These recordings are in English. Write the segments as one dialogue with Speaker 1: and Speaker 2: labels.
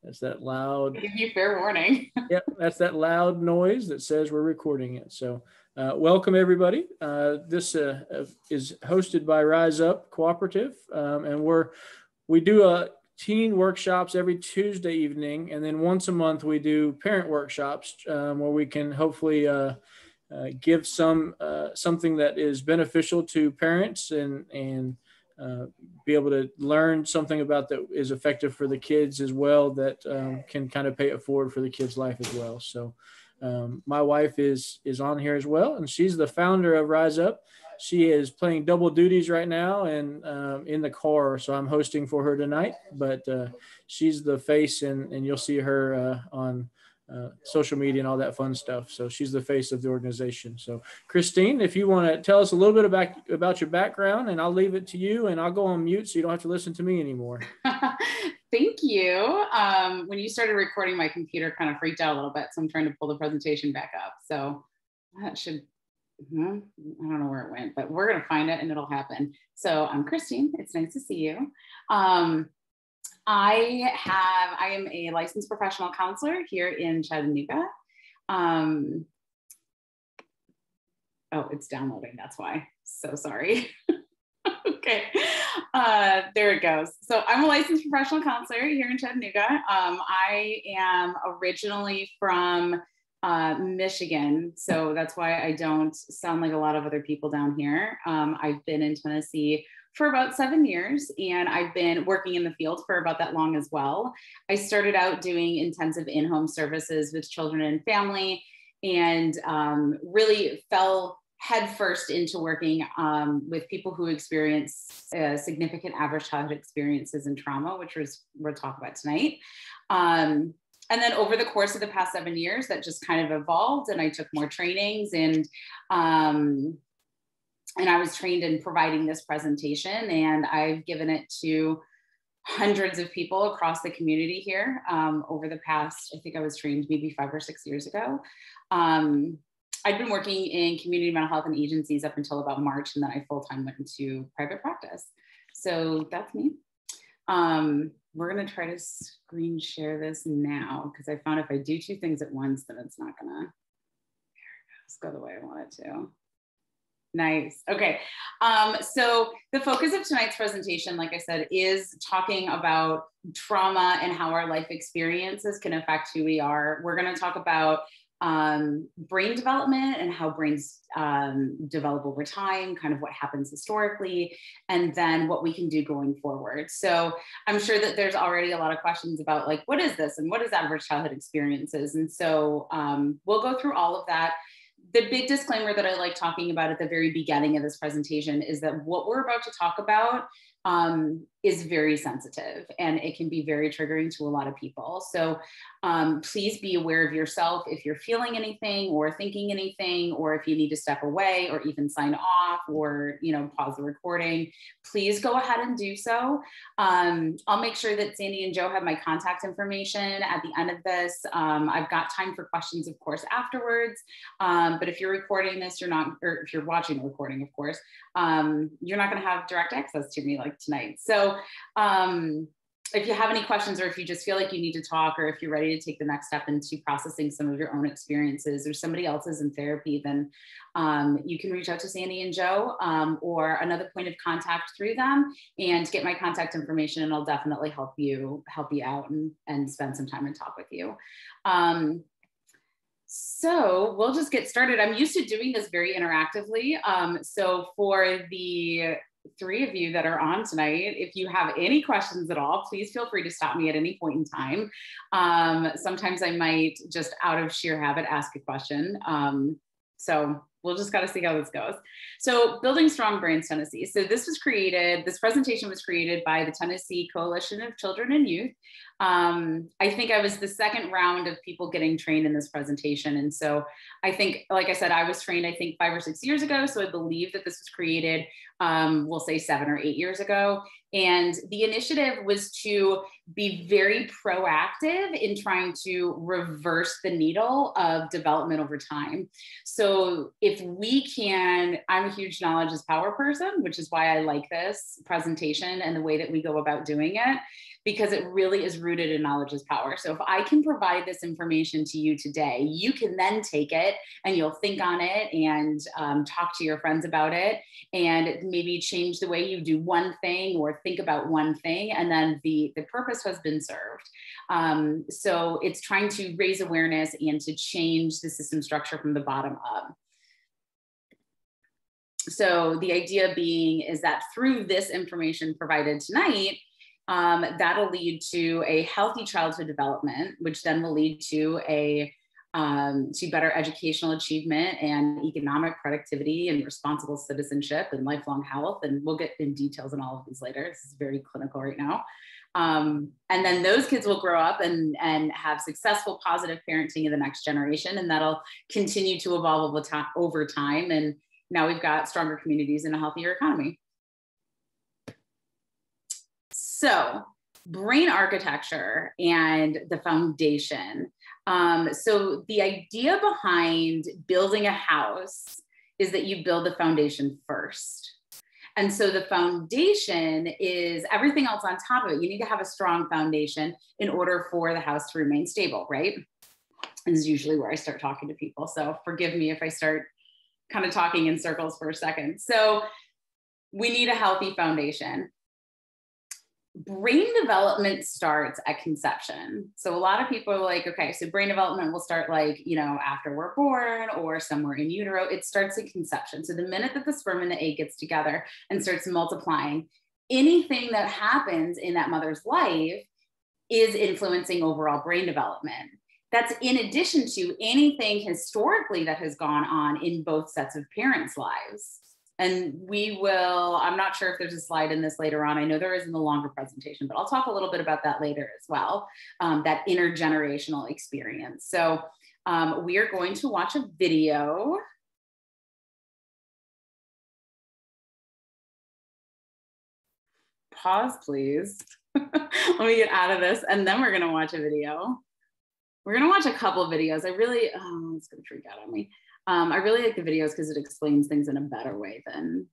Speaker 1: That's that loud.
Speaker 2: I give you fair warning.
Speaker 1: Yep, that's that loud noise that says we're recording it. So welcome everybody. This is hosted by Rise Up Cooperative, and we do teen workshops every Tuesday evening, and then once a month we do parent workshops where we can hopefully give something that is beneficial to parents and be able to learn something about that is effective for the kids as well, that can kind of pay it forward for the kids' life as well. So my wife is on here as well, and she's the founder of Rise Up. She is playing double duties right now and in the car, so I'm hosting for her tonight, but she's the face, and you'll see her on social media and all that fun stuff. So she's the face of the organization. So Christine, if you want to tell us a little bit about your background, and I'll leave it to you, and I'll go on mute so you don't have to listen to me anymore.
Speaker 2: Thank you. When you started recording, my computer kind of freaked out a little bit, so I'm trying to pull the presentation back up. So that should, I don't know where it went, but we're going to find it and it'll happen. So I'm Christine. It's nice to see you. I am a licensed professional counselor here in Chattanooga. Oh, it's downloading. That's why. So sorry. Okay. There it goes. So I'm a licensed professional counselor here in Chattanooga. I am originally from Michigan. So that's why I don't sound like a lot of other people down here. I've been in Tennessee for about 7 years, and I've been working in the field for about that long as well. I started out doing intensive in-home services with children and family, and really fell headfirst into working with people who experience significant adverse childhood experiences and trauma, which we'll talk about tonight. And then over the course of the past 7 years, that just kind of evolved, and I took more trainings, and I was trained in providing this presentation, and I've given it to hundreds of people across the community here over the past, I think I was trained maybe 5 or 6 years ago. I'd been working in community mental health and agencies up until about March, and then I full-time went into private practice. So that's me. We're gonna try to screen share this now, because I found if I do two things at once, then it's not gonna, go the way I want it to. Nice. Okay. So the focus of tonight's presentation, like I said, is talking about trauma and how our life experiences can affect who we are. We're going to talk about brain development and how brains develop over time, kind of what happens historically, and then what we can do going forward. So I'm sure that there's already a lot of questions about, like, what is this and what is adverse childhood experiences? And so we'll go through all of that. The big disclaimer that I like talking about at the very beginning of this presentation is that what we're about to talk about is very sensitive, and it can be very triggering to a lot of people. So please be aware of yourself if you're feeling anything or thinking anything, or if you need to step away or even sign off or, pause the recording, please go ahead and do so. I'll make sure that Sandy and Joe have my contact information at the end of this. I've got time for questions, of course, afterwards. But if you're recording this, or if you're watching the recording, of course, you're not going to have direct access to me like tonight. So if you have any questions, or if you just feel like you need to talk, or if you're ready to take the next step into processing some of your own experiences or somebody else's in therapy, then you can reach out to Sandy and Joe, or another point of contact through them, and get my contact information, and I'll definitely help you out and spend some time and talk with you. So we'll just get started. I'm used to doing this very interactively. So for the 3 of you that are on tonight, if you have any questions at all, please feel free to stop me at any point in time. Sometimes I might just out of sheer habit ask a question. So we'll just got to see how this goes. So Building Strong Brains, Tennessee. So this presentation was created by the Tennessee Coalition of Children and Youth. I think I was the second round of people getting trained in this presentation. And so I think, like I said, I was trained, I think 5 or 6 years ago. So I believe that this was created, we'll say 7 or 8 years ago. And the initiative was to be very proactive in trying to reverse the needle of development over time. So if if we can, I'm a huge knowledge is power person, which is why I like this presentation and the way that we go about doing it, because it really is rooted in knowledge is power. So if I can provide this information to you today, you can then take it and you'll think on it and talk to your friends about it, and maybe change the way you do one thing or think about one thing, and then the purpose has been served. So it's trying to raise awareness and to change the system structure from the bottom up. So the idea being is that through this information provided tonight, that'll lead to a healthy childhood development, which then will lead to to better educational achievement and economic productivity and responsible citizenship and lifelong health. And we'll get in details on all of these later. This is very clinical right now. And then those kids will grow up and have successful, positive parenting in the next generation. And that'll continue to evolve over time. And now we've got stronger communities and a healthier economy. So brain architecture and the foundation. So the idea behind building a house is that you build the foundation first. And so the foundation is everything else on top of it. You need to have a strong foundation in order for the house to remain stable, right? This is usually where I start talking to people. So forgive me if I start kind of talking in circles for a second. So we need a healthy foundation. Brain development starts at conception. So a lot of people are like, okay, so brain development will start like, after we're born or somewhere in utero. It starts at conception. So the minute that the sperm and the egg gets together and starts multiplying, anything that happens in that mother's life is influencing overall brain development. That's in addition to anything historically that has gone on in both sets of parents' lives. And I'm not sure if there's a slide in this later on. I know there is in the longer presentation, but I'll talk a little bit about that later as well, that intergenerational experience. So we are going to watch a video. Pause, please. Let me get out of this, and then we're going to watch a video. We're going to watch a couple of videos. It's going to freak out on me. I really like the videos because it explains things in a better way than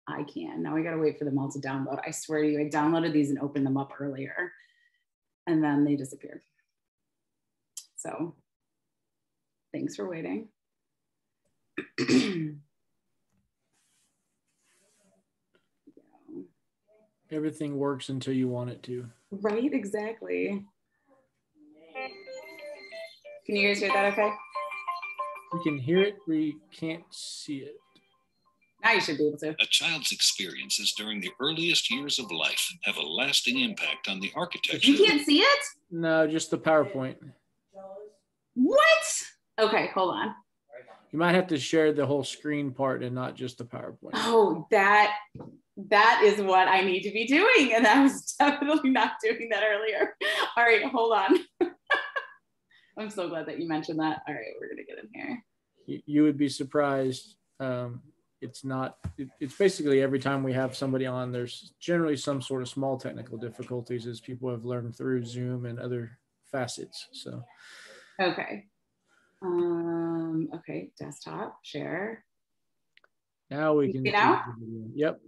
Speaker 2: I can. Now I got to wait for them all to download. I swear to you, I downloaded these and opened them up earlier, and then they disappeared. So thanks for waiting.
Speaker 1: Everything works until you want it to.
Speaker 2: Right, exactly. Can you guys hear that okay?
Speaker 1: We can hear it, we can't see it.
Speaker 2: Now you should be able to.
Speaker 3: A child's experiences during the earliest years of life have a lasting impact on the architecture.
Speaker 2: You can't see it?
Speaker 1: No, just the PowerPoint.
Speaker 2: What? Okay, hold on.
Speaker 1: You might have to share the whole screen part and not just the PowerPoint.
Speaker 2: Oh, that is what I need to be doing. And I was definitely not doing that earlier. All right, hold on. I'm so glad that you mentioned that. All right, we're gonna get in here.
Speaker 1: You would be surprised. It's basically every time we have somebody on, there's generally some sort of small technical difficulties as people have learned through Zoom and other facets. So.
Speaker 2: Okay. Okay, desktop, share.
Speaker 1: Now we can.
Speaker 2: You know?
Speaker 1: Yep.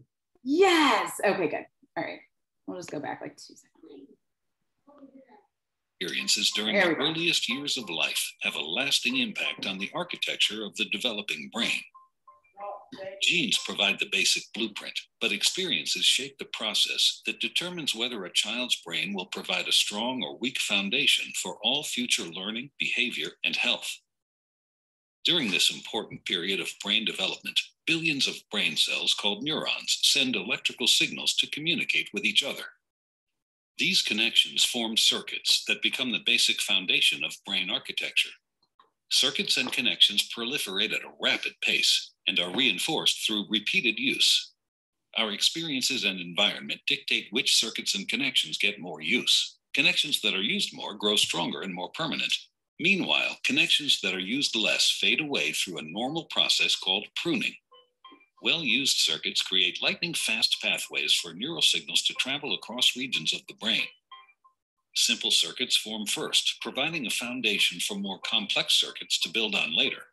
Speaker 2: Yes. Okay, good. All right. We'll just go back like 2 seconds.
Speaker 3: Experiences during the earliest years of life have a lasting impact on the architecture of the developing brain. Genes provide the basic blueprint, but experiences shape the process that determines whether a child's brain will provide a strong or weak foundation for all future learning, behavior, and health. During this important period of brain development, billions of brain cells called neurons send electrical signals to communicate with each other. These connections form circuits that become the basic foundation of brain architecture. Circuits and connections proliferate at a rapid pace and are reinforced through repeated use. Our experiences and environment dictate which circuits and connections get more use. Connections that are used more grow stronger and more permanent. Meanwhile, connections that are used less fade away through a normal process called pruning. Well-used circuits create lightning-fast pathways for neural signals to travel across regions of the brain. Simple circuits form first, providing a foundation for more complex circuits to build on later.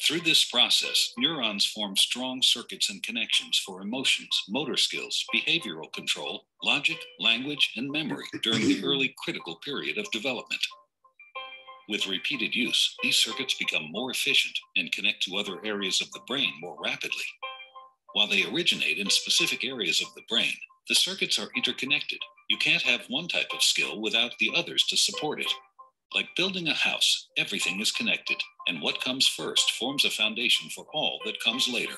Speaker 3: Through this process, neurons form strong circuits and connections for emotions, motor skills, behavioral control, logic, language, and memory during the early critical period of development. With repeated use, these circuits become more efficient and connect to other areas of the brain more rapidly. While they originate in specific areas of the brain, the circuits are interconnected. You can't have one type of skill without the others to support it. Like building a house, everything is connected, and what comes first forms a foundation for all that comes later.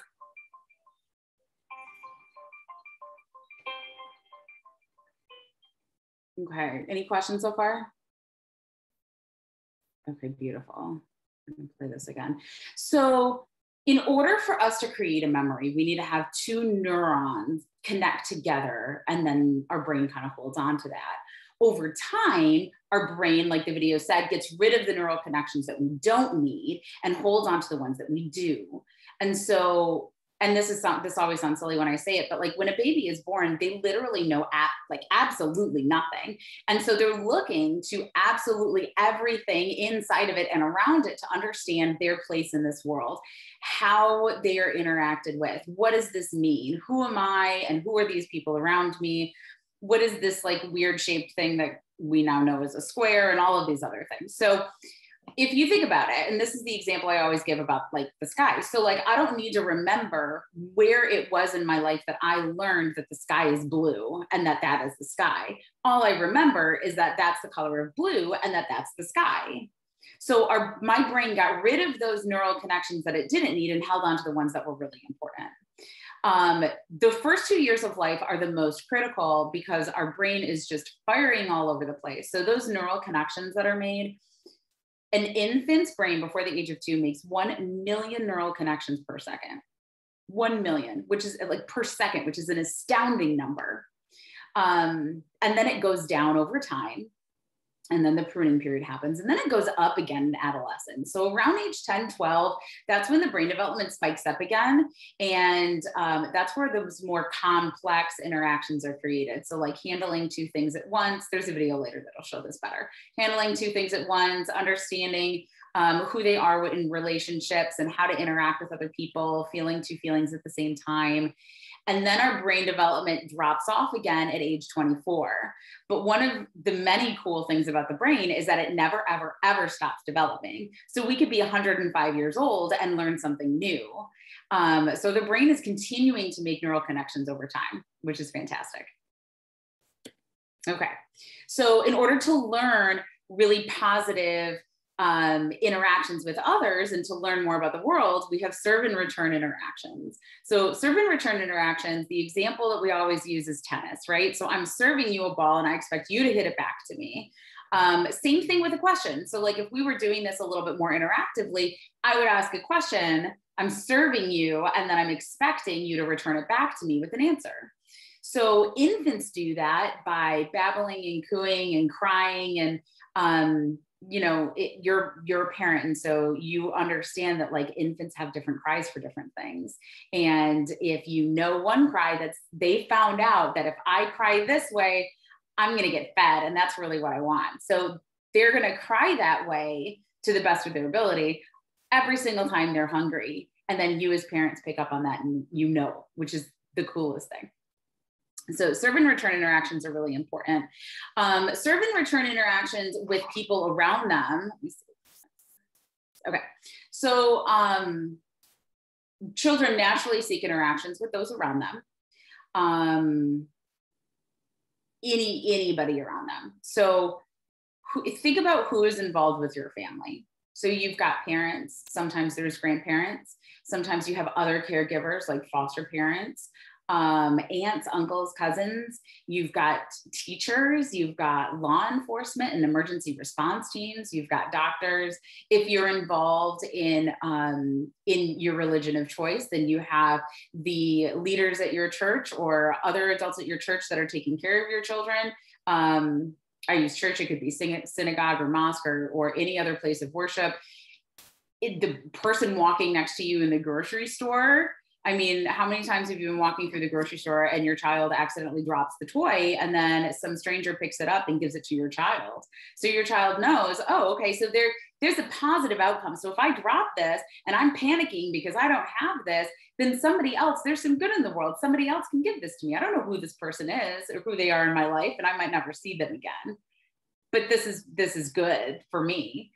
Speaker 2: Okay, any questions so far? Okay, beautiful. I'm gonna play this again. So in order for us to create a memory, we need to have two neurons connect together, and then our brain kind of holds on to that. Over time, our brain, like the video said, gets rid of the neural connections that we don't need and holds on to the ones that we do. And so, and this always sounds silly when I say it, but like when a baby is born, they literally know absolutely nothing. And so they're looking to absolutely everything inside of it and around it to understand their place in this world, how they are interacted with. What does this mean? Who am I? And who are these people around me? What is this like weird shaped thing that we now know is a square, and all of these other things? So if you think about it, and this is the example I always give about like the sky. So like, I don't need to remember where it was in my life that I learned that the sky is blue and that that is the sky. All I remember is that that's the color of blue and that that's the sky. So my brain got rid of those neural connections that it didn't need and held on to the ones that were really important. The first 2 years of life are the most critical because our brain is just firing all over the place. So those neural connections that are made, an infant's brain before the age of 2 makes 1 million neural connections per second. 1 million, which is like per second, which is an astounding number. And then it goes down over time. And then the pruning period happens. And then it goes up again in adolescence. So around age 10, 12, that's when the brain development spikes up again. And that's where those more complex interactions are created. So like handling two things at once. There's a video later that'll show this better. Handling two things at once, understanding who they are in relationships and how to interact with other people, feeling two feelings at the same time. And then our brain development drops off again at age 24. But one of the many cool things about the brain is that it never, ever, ever stops developing. So we could be 105 years old and learn something new. So the brain is continuing to make neural connections over time, which is fantastic. Okay, so in order to learn really positive interactions with others and to learn more about the world, we have serve and return interactions. So serve and return interactions, the example that we always use is tennis, right? So I'm serving you a ball and I expect you to hit it back to me. Same thing with a question. So like if we were doing this a little bit more interactively, I would ask a question, I'm serving you, and then I'm expecting you to return it back to me with an answer. So infants do that by babbling and cooing and crying and, you know, you're a parent. And so you understand that like infants have different cries for different things. And if you know one cry they found out that if I cry this way, I'm going to get fed. And that's really what I want. So they're going to cry that way to the best of their ability every single time they're hungry. And then you as parents pick up on that and you know, which is the coolest thing. So serve and return interactions are really important. Serve and return interactions with people around them. Let me see. Okay, so children naturally seek interactions with those around them. Anybody around them. So think about who is involved with your family. So you've got parents, sometimes there's grandparents, sometimes you have other caregivers like foster parents, aunts, uncles, cousins, you've got teachers, you've got law enforcement and emergency response teams, you've got doctors. If you're involved in your religion of choice, then you have the leaders at your church or other adults at your church that are taking care of your children. I use church, it could be synagogue or mosque or any other place of worship. The person walking next to you in the grocery store, I mean, how many times have you been walking through the grocery store and your child accidentally drops the toy and then some stranger picks it up and gives it to your child? So your child knows, oh, okay, so there's a positive outcome. So if I drop this and I'm panicking because I don't have this, then somebody else, there's some good in the world. Somebody else can give this to me. I don't know who this person is or who they are in my life, and I might never see them again. But this is good for me.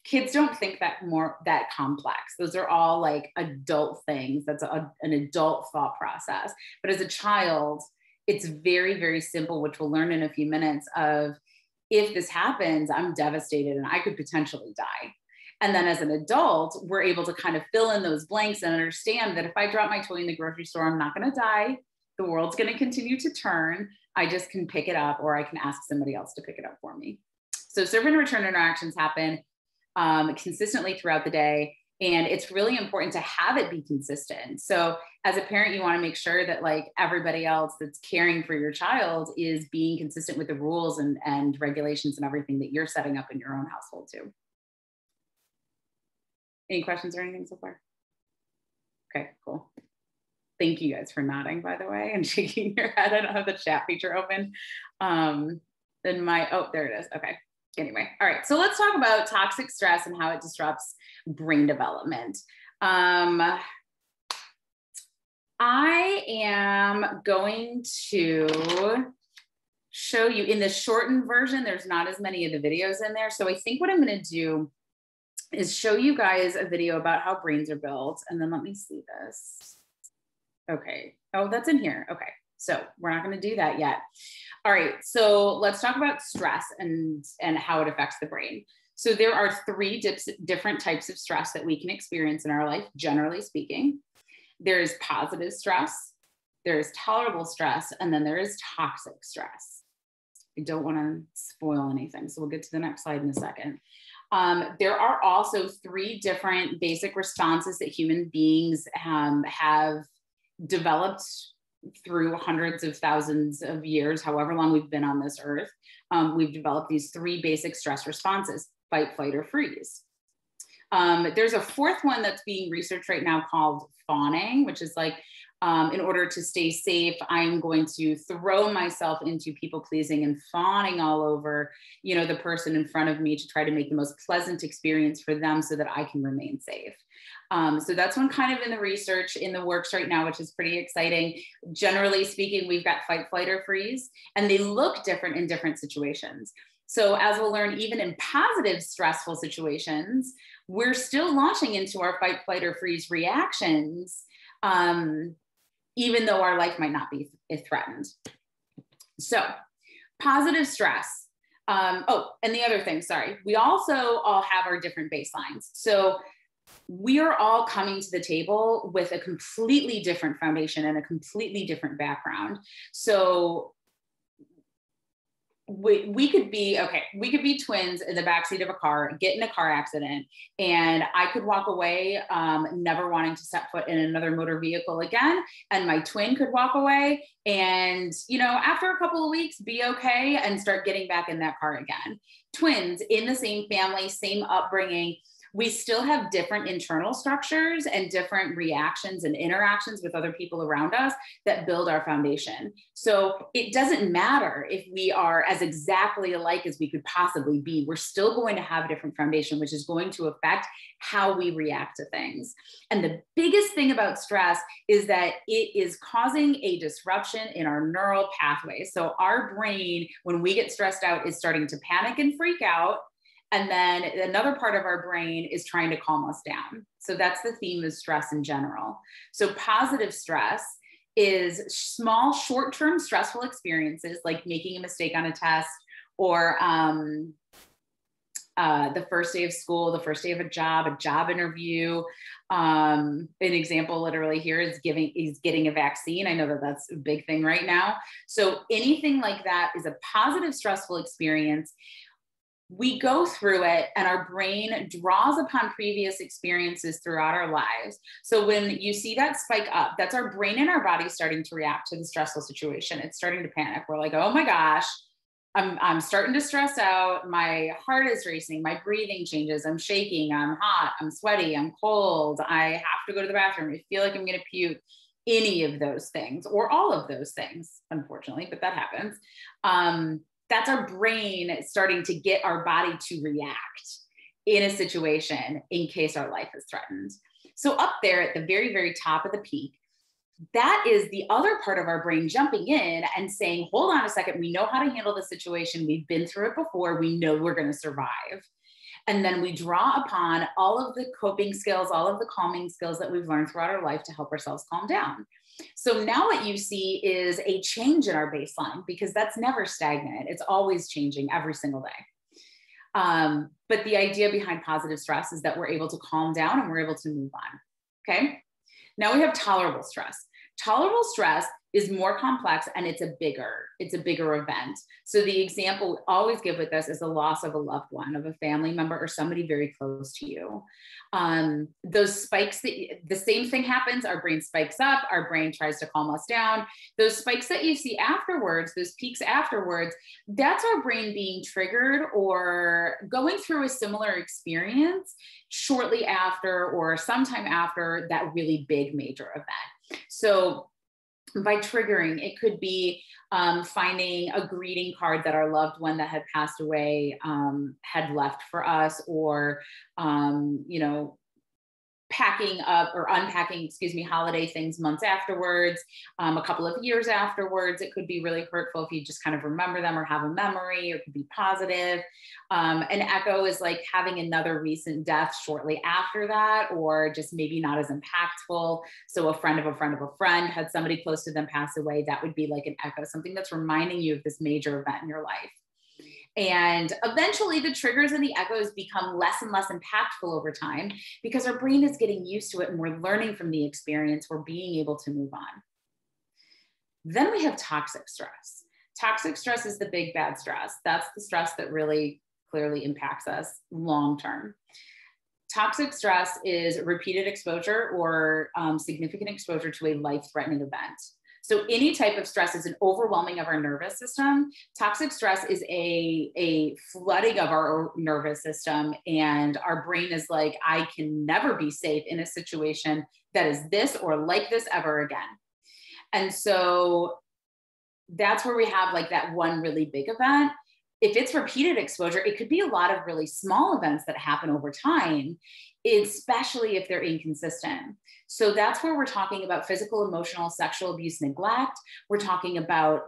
Speaker 2: Kids don't think that complex. Those are all like adult things. That's an adult thought process. But as a child, it's very, very simple, which we'll learn in a few minutes of, if this happens, I'm devastated and I could potentially die. And then as an adult, we're able to kind of fill in those blanks and understand that if I drop my toy in the grocery store, I'm not going to die. The world's going to continue to turn. I just can pick it up, or I can ask somebody else to pick it up for me. So serve and return interactions happen consistently throughout the day. And it's really important to have it be consistent. So as a parent, you want to make sure that like everybody else that's caring for your child is being consistent with the rules and regulations and everything that you're setting up in your own household too. Any questions or anything so far? Okay, cool. Thank you guys for nodding, by the way, and shaking your head. I don't have the chat feature open. Oh, there it is. Okay. Anyway, all right. So let's talk about toxic stress and how it disrupts brain development. I am going to show you in the shortened version. There's not as many of the videos in there. So I think what I'm going to do is show you guys a video about how brains are built. And then let me see this. Okay. Oh, that's in here. Okay. So we're not going to do that yet. All right. So let's talk about stress and how it affects the brain. So there are three different types of stress that we can experience in our life, generally speaking. There is positive stress, there is tolerable stress, and then there is toxic stress. I don't want to spoil anything, so we'll get to the next slide in a second. There are also three different basic responses that human beings have developed through hundreds of thousands of years, however long we've been on this earth. We've developed these three basic stress responses: fight, flight, or freeze. There's a fourth one that's being researched right now called fawning, which is like, in order to stay safe, I'm going to throw myself into people pleasing and fawning all over, the person in front of me to try to make the most pleasant experience for them so that I can remain safe. So that's one kind of in the research, in the works right now, which is pretty exciting. Generally speaking, we've got fight, flight, or freeze, and they look different in different situations. So as we'll learn, even in positive, stressful situations, we're still launching into our fight, flight, or freeze reactions, even though our life might not be threatened. So positive stress. And the other thing, sorry, we also all have our different baselines. So we are all coming to the table with a completely different foundation and a completely different background. So we could be twins in the backseat of a car, get in a car accident, and I could walk away never wanting to step foot in another motor vehicle again. And my twin could walk away and, after a couple of weeks, be okay and start getting back in that car again. Twins in the same family, same upbringing, we still have different internal structures and different reactions and interactions with other people around us that build our foundation. So it doesn't matter if we are as exactly alike as we could possibly be, we're still going to have a different foundation, which is going to affect how we react to things. And the biggest thing about stress is that it is causing a disruption in our neural pathways. So our brain, when we get stressed out, is starting to panic and freak out. And then another part of our brain is trying to calm us down. So that's the theme of stress in general. So positive stress is small, short-term stressful experiences like making a mistake on a test, or the first day of school, the first day of a job interview. An example literally here is getting a vaccine. I know that that's a big thing right now. So anything like that is a positive stressful experience. We go through it and our brain draws upon previous experiences throughout our lives. So when you see that spike up, that's our brain and our body starting to react to the stressful situation. It's starting to panic. We're like, oh my gosh, I'm starting to stress out. My heart is racing. My breathing changes. I'm shaking. I'm hot. I'm sweaty. I'm cold. I have to go to the bathroom. I feel like I'm going to puke. Any of those things, or all of those things, unfortunately, but that happens. That's our brain starting to get our body to react in a situation in case our life is threatened. So up there at the very, very top of the peak, that is the other part of our brain jumping in and saying, hold on a second, we know how to handle the situation. We've been through it before. We know we're going to survive. And then we draw upon all of the coping skills, all of the calming skills that we've learned throughout our life to help ourselves calm down. So now what you see is a change in our baseline, because that's never stagnant. It's always changing every single day. But the idea behind positive stress is that we're able to calm down and we're able to move on. Okay. Now we have tolerable stress. Tolerable stress is more complex and it's a bigger event. So the example we always give with this is the loss of a loved one, of a family member or somebody very close to you. Those spikes, the same thing happens, our brain spikes up, our brain tries to calm us down. Those spikes that you see afterwards, those peaks afterwards, that's our brain being triggered or going through a similar experience shortly after or sometime after that really big major event. So by triggering, it could be finding a greeting card that our loved one that had passed away had left for us, or, packing up or unpacking, holiday things months afterwards, a couple of years afterwards. It could be really hurtful if you just kind of remember them or have a memory, or it could be positive. An echo is like having another recent death shortly after that, or just maybe not as impactful. So a friend of a friend of a friend had somebody close to them pass away. That would be like an echo, something that's reminding you of this major event in your life. And eventually the triggers and the echoes become less and less impactful over time because our brain is getting used to it and we're learning from the experience. We're being able to move on. Then we have toxic stress. Toxic stress is the big bad stress. That's the stress that really clearly impacts us long term. Toxic stress is repeated exposure or significant exposure to a life-threatening event. So any type of stress is an overwhelming of our nervous system. Toxic stress is a flooding of our nervous system, and our brain is like, I can never be safe in a situation that is this or like this ever again. And so that's where we have like that one really big event. If it's repeated exposure, it could be a lot of really small events that happen over time, especially if they're inconsistent. So that's where we're talking about physical, emotional, sexual abuse, neglect. We're talking about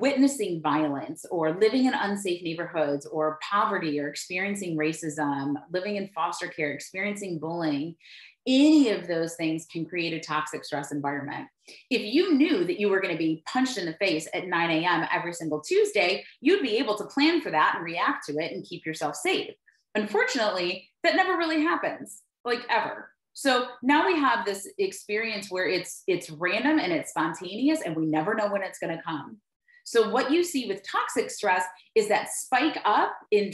Speaker 2: witnessing violence, or living in unsafe neighborhoods, or poverty, or experiencing racism, living in foster care, experiencing bullying. Any of those things can create a toxic stress environment. If you knew that you were going to be punched in the face at 9 a.m. every single Tuesday, you'd be able to plan for that and react to it and keep yourself safe. Unfortunately, that never really happens, like ever. So now we have this experience where it's random and it's spontaneous and we never know when it's going to come. So what you see with toxic stress is that spike up in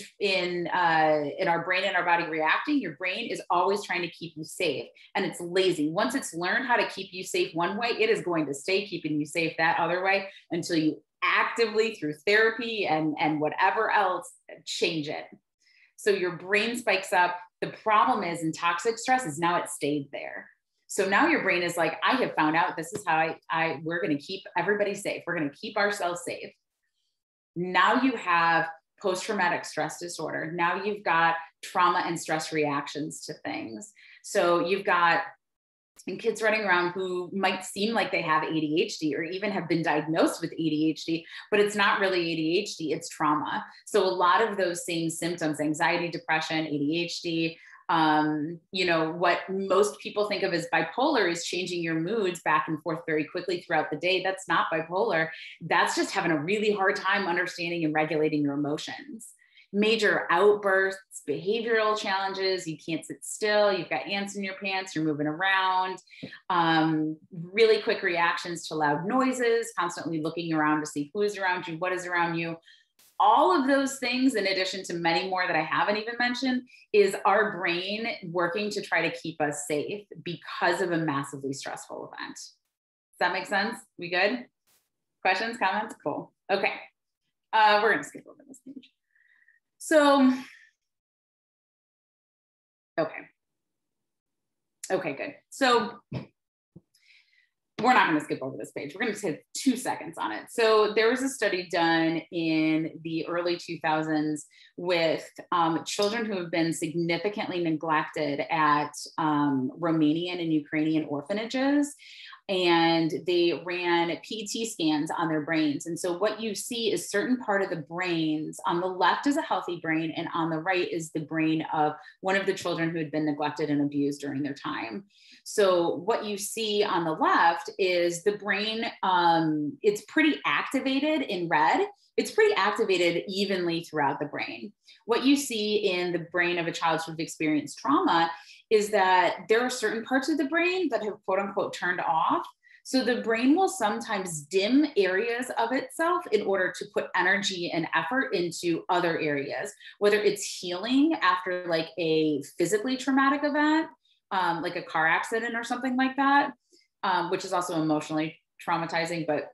Speaker 2: our brain and our body reacting. Your brain is always trying to keep you safe, and it's lazy. Once it's learned how to keep you safe one way, it is going to stay keeping you safe that other way until you actively, through therapy and whatever else, change it. So your brain spikes up. The problem is in toxic stress is now it stayed there. So now your brain is like, I have found out this is how we're going to keep everybody safe. We're going to keep ourselves safe. Now you have post-traumatic stress disorder. Now you've got trauma and stress reactions to things. So you've got kids running around who might seem like they have ADHD or even have been diagnosed with ADHD, but it's not really ADHD, it's trauma. So a lot of those same symptoms, anxiety, depression, ADHD, what most people think of as bipolar is changing your moods back and forth very quickly throughout the day. That's not bipolar. That's just having a really hard time understanding and regulating your emotions. Major outbursts, behavioral challenges, you can't sit still, you've got ants in your pants, you're moving around, really quick reactions to loud noises, constantly looking around to see who is around you, what is around you. All of those things, in addition to many more that I haven't even mentioned, is our brain working to try to keep us safe because of a massively stressful event. Does that make sense? We good? Questions, comments? Cool. Okay. We're going to skip over this page. So, okay. Okay, good. So we're not going to skip over this page. We're going to take 2 seconds on it. So there was a study done in the early 2000s with children who have been significantly neglected at Romanian and Ukrainian orphanages. And they ran PET scans on their brains. And so what you see is certain part of the brains. On the left is a healthy brain, and on the right is the brain of one of the children who had been neglected and abused during their time. So what you see on the left is the brain, it's pretty activated in red. It's pretty activated evenly throughout the brain. What you see in the brain of a child who's experienced trauma is that there are certain parts of the brain that have quote unquote turned off. So the brain will sometimes dim areas of itself in order to put energy and effort into other areas, whether it's healing after like a physically traumatic event, like a car accident or something like that, which is also emotionally traumatizing, but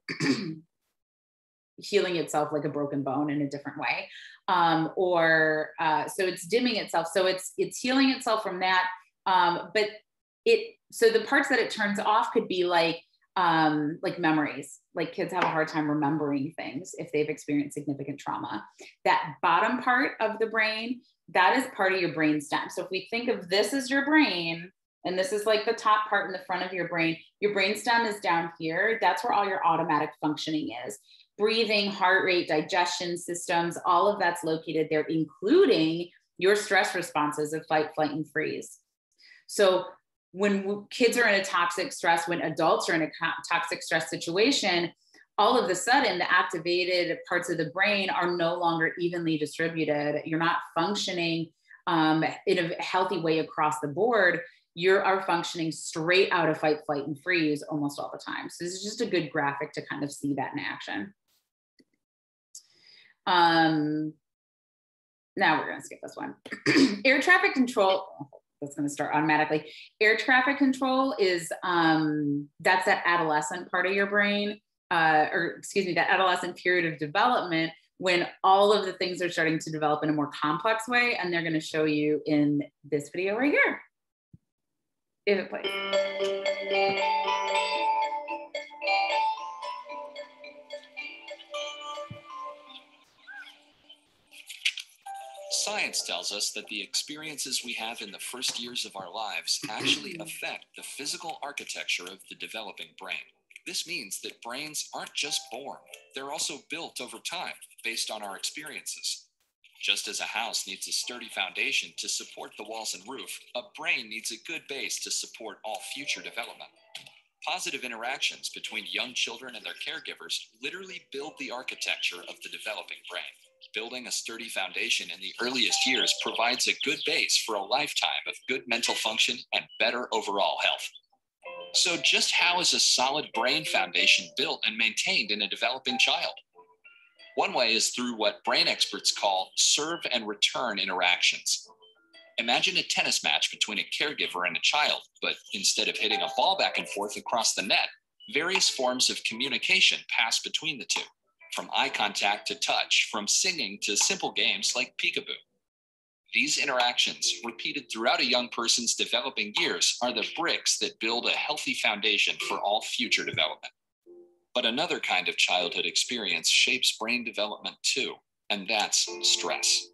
Speaker 2: healing itself like a broken bone in a different way. So it's dimming itself. So it's healing itself from that. But so the parts that it turns off could be like memories, like kids have a hard time remembering things if they've experienced significant trauma. That bottom part of the brain, that is part of your brain stem. So if we think of this as your brain, and this is like the top part in the front of your brain stem is down here. That's where all your automatic functioning is. Breathing, heart rate, digestion systems, all of that's located there, including your stress responses of fight, flight, and freeze. So when kids are in a toxic stress, when adults are in a toxic stress situation, all of a sudden the activated parts of the brain are no longer evenly distributed. You're not functioning in a healthy way across the board. You are functioning straight out of fight, flight, and freeze almost all the time. So this is just a good graphic to kind of see that in action. Now we're going to skip this one. Air traffic control. That's going to start automatically. Air traffic control is, that's that adolescent part of your brain, that adolescent period of development when all of the things are starting to develop in a more complex way. And they're going to show you in this video right here. If it plays.
Speaker 3: Science tells us that the experiences we have in the first years of our lives actually affect the physical architecture of the developing brain. This means that brains aren't just born, they're also built over time based on our experiences. Just as a house needs a sturdy foundation to support the walls and roof, a brain needs a good base to support all future development. Positive interactions between young children and their caregivers literally build the architecture of the developing brain. Building a sturdy foundation in the earliest years provides a good base for a lifetime of good mental function and better overall health. So just how is a solid brain foundation built and maintained in a developing child? One way is through what brain experts call serve and return interactions. Imagine a tennis match between a caregiver and a child, but instead of hitting a ball back and forth across the net, various forms of communication pass between the two, from eye contact to touch, from singing to simple games like peekaboo. These interactions, repeated throughout a young person's developing years, are the bricks that build a healthy foundation for all future development. But another kind of childhood experience shapes brain development too, and that's stress.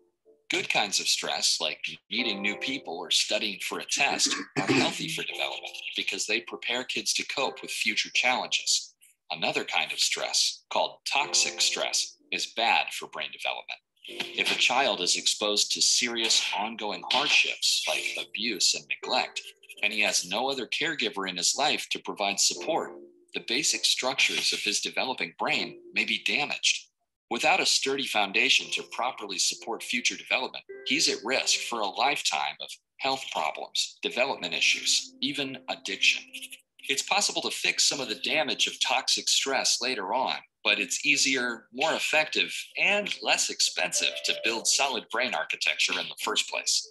Speaker 3: Good kinds of stress, like meeting new people or studying for a test, are healthy for development because they prepare kids to cope with future challenges. Another kind of stress, called toxic stress, is bad for brain development. If a child is exposed to serious ongoing hardships like abuse and neglect, and he has no other caregiver in his life to provide support, the basic structures of his developing brain may be damaged. Without a sturdy foundation to properly support future development, he's at risk for a lifetime of health problems, development issues, even addiction. It's possible to fix some of the damage of toxic stress later on, but it's easier, more effective, and less expensive to build solid brain architecture in the first place.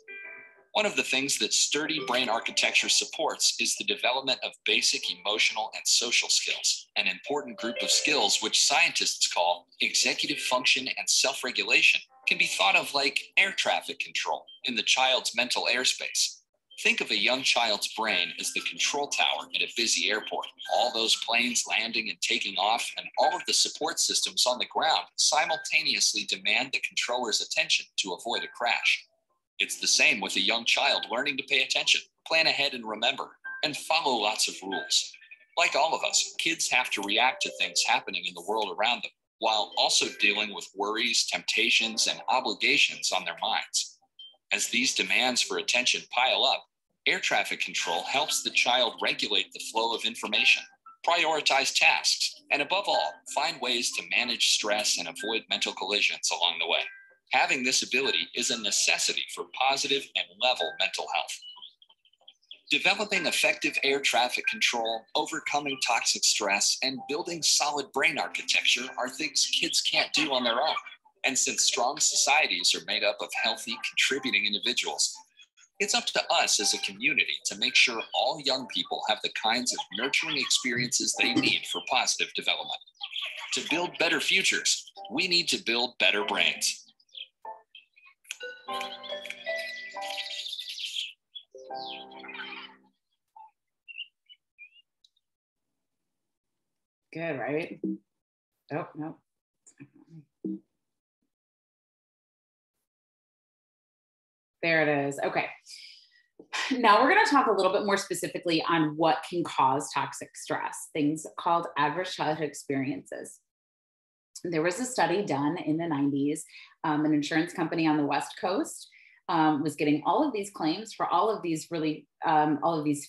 Speaker 4: One of the things that sturdy brain architecture supports is the development of basic emotional and social skills, an important group of skills which scientists call executive function and self-regulation can be thought of like air traffic control in the child's mental airspace. Think of a young child's brain as the control tower at a busy airport. All those planes landing and taking off and all of the support systems on the ground simultaneously demand the controller's attention to avoid a crash. It's the same with a young child learning to pay attention, plan ahead and remember, and follow lots of rules. Like all of us, kids have to react to things happening in the world around them, while also dealing with worries, temptations, and obligations on their minds. As these demands for attention pile up, air traffic control helps the child regulate the flow of information, prioritize tasks, and above all, find ways to manage stress and avoid mental collisions along the way. Having this ability is a necessity for positive and level mental health. Developing effective air traffic control, overcoming toxic stress, and building solid brain architecture are things kids can't do on their own. And since strong societies are made up of healthy, contributing individuals, it's up to us as a community to make sure all young people have the kinds of nurturing experiences they need for positive development. To build better futures, we need to build better brains.
Speaker 2: Good, right? Oh, no. There it is. Okay. Now we're going to talk a little bit more specifically on what can cause toxic stress, things called adverse childhood experiences. There was a study done in the 90s. An insurance company on the West Coast was getting all of these claims for all of these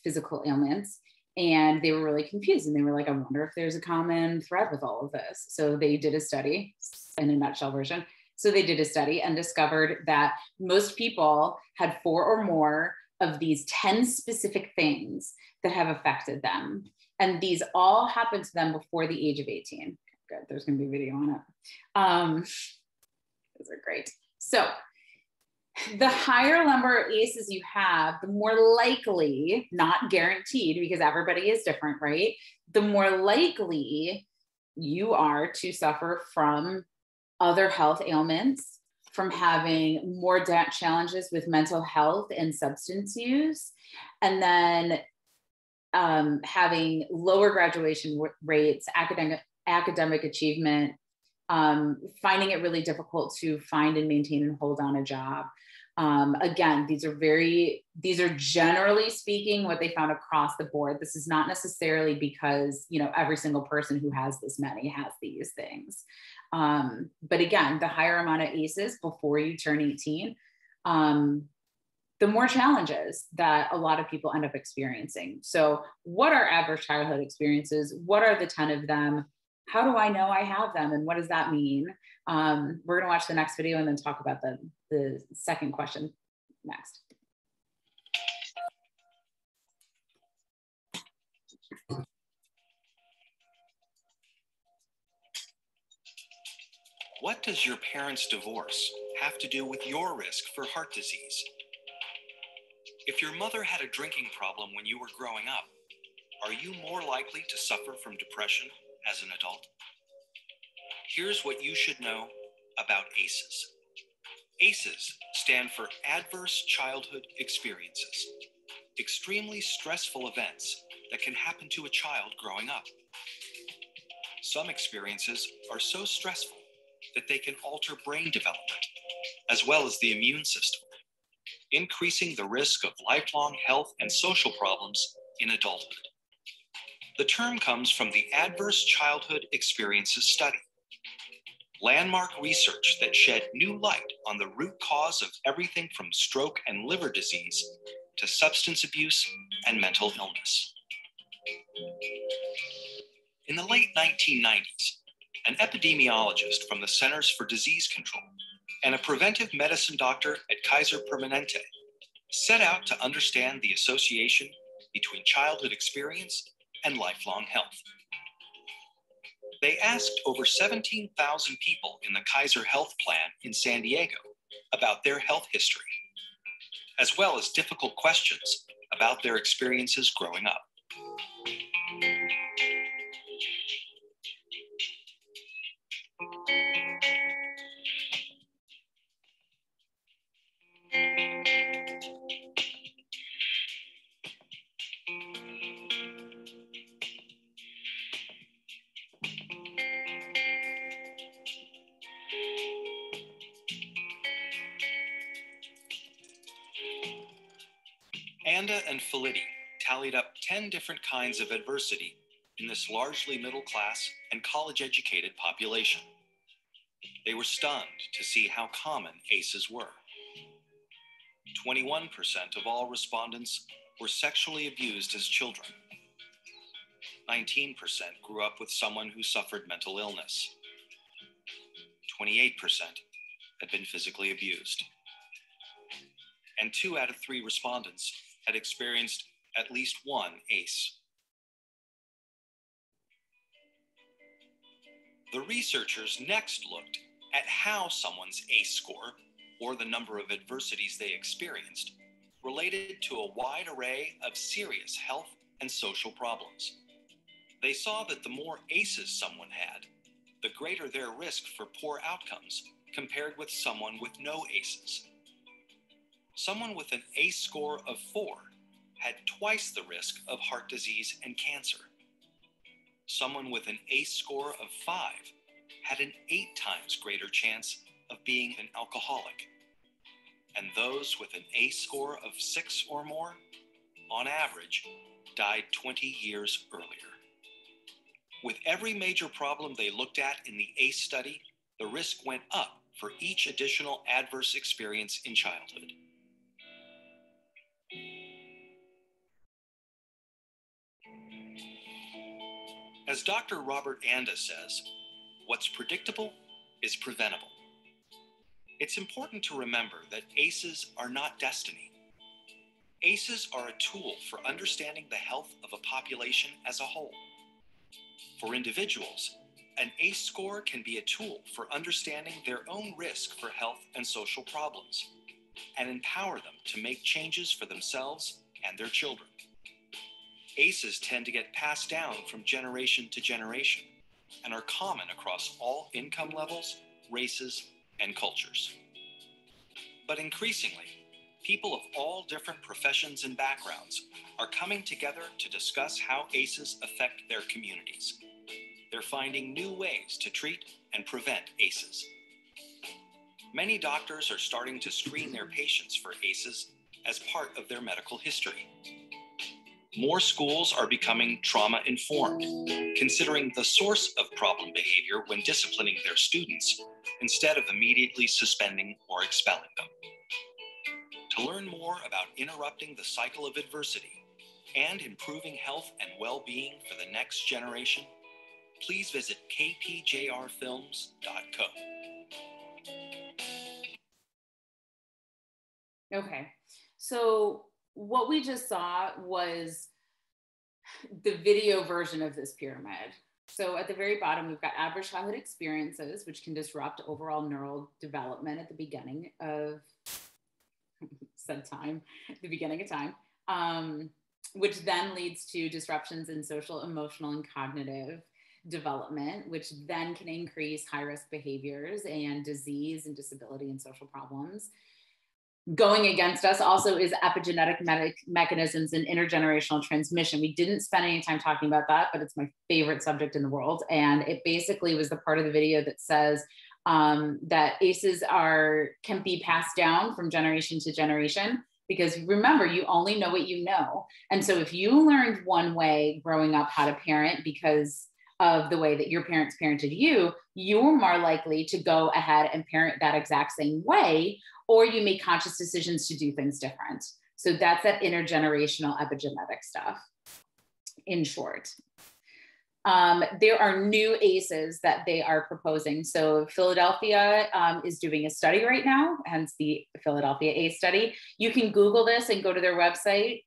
Speaker 2: physical ailments. And they were really confused. And they were like, I wonder if there's a common thread with all of this. So they did a study, in a nutshell version. So they did a study and discovered that most people had 4 or more of these 10 specific things that have affected them. And these all happened to them before the age of 18. Good, there's gonna be a video on it. Those are great. So the higher number of ACEs you have, the more likely, not guaranteed because everybody is different, right? The more likely you are to suffer from other health ailments, from having more challenges with mental health and substance use, and then having lower graduation rates, academic achievement, finding it really difficult to find and maintain and hold on a job. Again, these are generally speaking what they found across the board. This is not necessarily because, every single person who has this many has these things. But again, the higher amount of ACEs before you turn 18, the more challenges that a lot of people end up experiencing. So what are adverse childhood experiences? What are the 10 of them? How do I know I have them? And what does that mean? We're gonna watch the next video and then talk about the second question next.
Speaker 4: What does your parents' divorce have to do with your risk for heart disease? If your mother had a drinking problem when you were growing up, are you more likely to suffer from depression as an adult? Here's what you should know about ACEs. ACEs stand for Adverse Childhood Experiences, extremely stressful events that can happen to a child growing up. Some experiences are so stressful that they can alter brain development, as well as the immune system, increasing the risk of lifelong health and social problems in adulthood. The term comes from the Adverse Childhood Experiences Study, landmark research that shed new light on the root cause of everything from stroke and liver disease to substance abuse and mental illness. In the late 1990s, an epidemiologist from the Centers for Disease Control and a preventive medicine doctor at Kaiser Permanente set out to understand the association between childhood experience and lifelong health. They asked over 17,000 people in the Kaiser Health Plan in San Diego about their health history. as well as difficult questions about their experiences growing up. Anda and Felitti tallied up 10 different kinds of adversity in this largely middle-class and college-educated population. They were stunned to see how common ACEs were. 21% of all respondents were sexually abused as children. 19% grew up with someone who suffered mental illness. 28% had been physically abused. And 2 out of 3 respondents had experienced at least one ACE. The researchers next looked at how someone's ACE score, or the number of adversities they experienced, related to a wide array of serious health and social problems. They saw that the more ACEs someone had, the greater their risk for poor outcomes compared with someone with no ACEs. Someone with an ACE score of 4 had twice the risk of heart disease and cancer. Someone with an ACE score of 5 had an 8 times greater chance of being an alcoholic. And those with an ACE score of 6 or more, on average, died 20 years earlier. With every major problem they looked at in the ACE study, the risk went up for each additional adverse experience in childhood. As Dr. Robert Anda says, what's predictable is preventable. It's important to remember that ACEs are not destiny. ACEs are a tool for understanding the health of a population as a whole. For individuals, an ACE score can be a tool for understanding their own risk for health and social problems, and empower them to make changes for themselves and their children. ACEs tend to get passed down from generation to generation and are common across all income levels, races, and cultures. But increasingly, people of all different professions and backgrounds are coming together to discuss how ACEs affect their communities. They're finding new ways to treat and prevent ACEs. Many doctors are starting to screen their patients for ACEs as part of their medical history. More schools are becoming trauma-informed, considering the source of problem behavior when disciplining their students, instead of immediately suspending or expelling them. To learn more about interrupting the cycle of adversity and improving health and well-being for the next generation, please visit kpjrfilms.co.
Speaker 2: Okay, so what we just saw was the video version of this pyramid. So at the very bottom, we've got average childhood experiences, which can disrupt overall neural development at the beginning of said time, the beginning of time, which then leads to disruptions in social, emotional, and cognitive development, which then can increase high-risk behaviors and disease and disability and social problems. Going against us also is epigenetic mechanisms and intergenerational transmission. We didn't spend any time talking about that, but it's my favorite subject in the world. And it basically was the part of the video that says that ACEs can be passed down from generation to generation, because remember, you only know what you know. And so if you learned one way growing up how to parent because of the way that your parents parented you, you're more likely to go ahead and parent that exact same way, or you make conscious decisions to do things different. So that's that intergenerational epigenetic stuff, in short. There are new ACEs that they are proposing. So Philadelphia is doing a study right now, hence the Philadelphia ACE study. You can Google this and go to their website.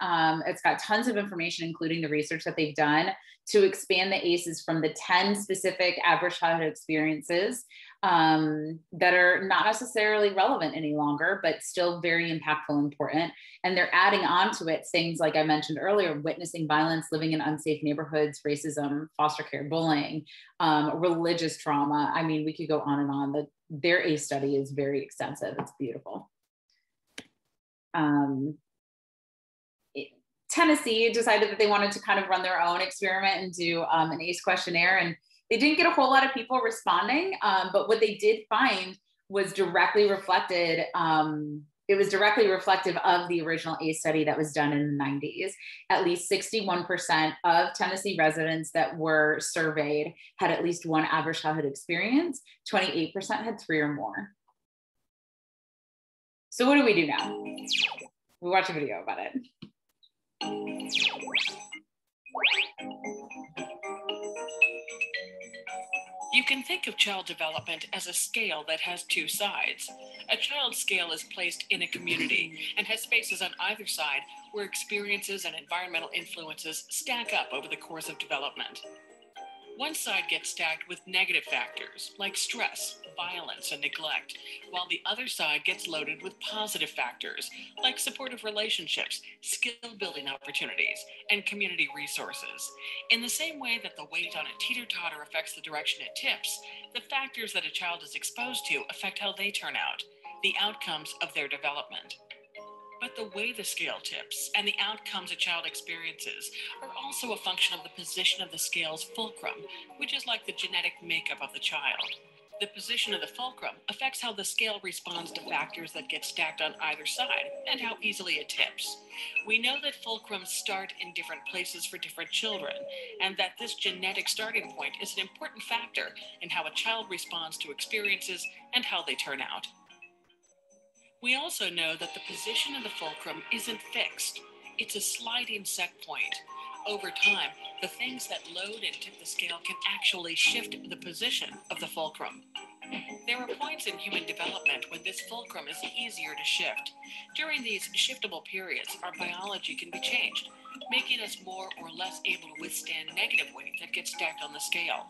Speaker 2: It's got tons of information, including the research that they've done to expand the ACEs from the 10 specific average childhood experiences that are not necessarily relevant any longer, but still very impactful and important. And they're adding on to it things like I mentioned earlier, witnessing violence, living in unsafe neighborhoods, racism, foster care, bullying, religious trauma. I mean, we could go on and on. Their ACE study is very extensive. It's beautiful. Tennessee decided that they wanted to kind of run their own experiment and do an ACE questionnaire. And they didn't get a whole lot of people responding, but what they did find was directly reflected. It was directly reflective of the original ACE study that was done in the 90s. At least 61% of Tennessee residents that were surveyed had at least one adverse childhood experience. 28% had 3 or more. So what do we do now? We watch a video about it.
Speaker 5: You can think of child development as a scale that has 2 sides. A child's scale is placed in a community and has spaces on either side where experiences and environmental influences stack up over the course of development. One side gets stacked with negative factors like stress, violence, and neglect, while the other side gets loaded with positive factors like supportive relationships, skill-building opportunities, and community resources. In the same way that the weight on a teeter-totter affects the direction it tips, the factors that a child is exposed to affect how they turn out, the outcomes of their development. But the way the scale tips and the outcomes a child experiences are also a function of the position of the scale's fulcrum, which is like the genetic makeup of the child. The position of the fulcrum affects how the scale responds to factors that get stacked on either side and how easily it tips. We know that fulcrums start in different places for different children, and that this genetic starting point is an important factor in how a child responds to experiences and how they turn out. We also know that the position of the fulcrum isn't fixed. It's a sliding set point. Over time, the things that load and tip the scale can actually shift the position of the fulcrum. There are points in human development when this fulcrum is easier to shift. During these shiftable periods, our biology can be changed, making us more or less able to withstand negative weight that gets stacked on the scale.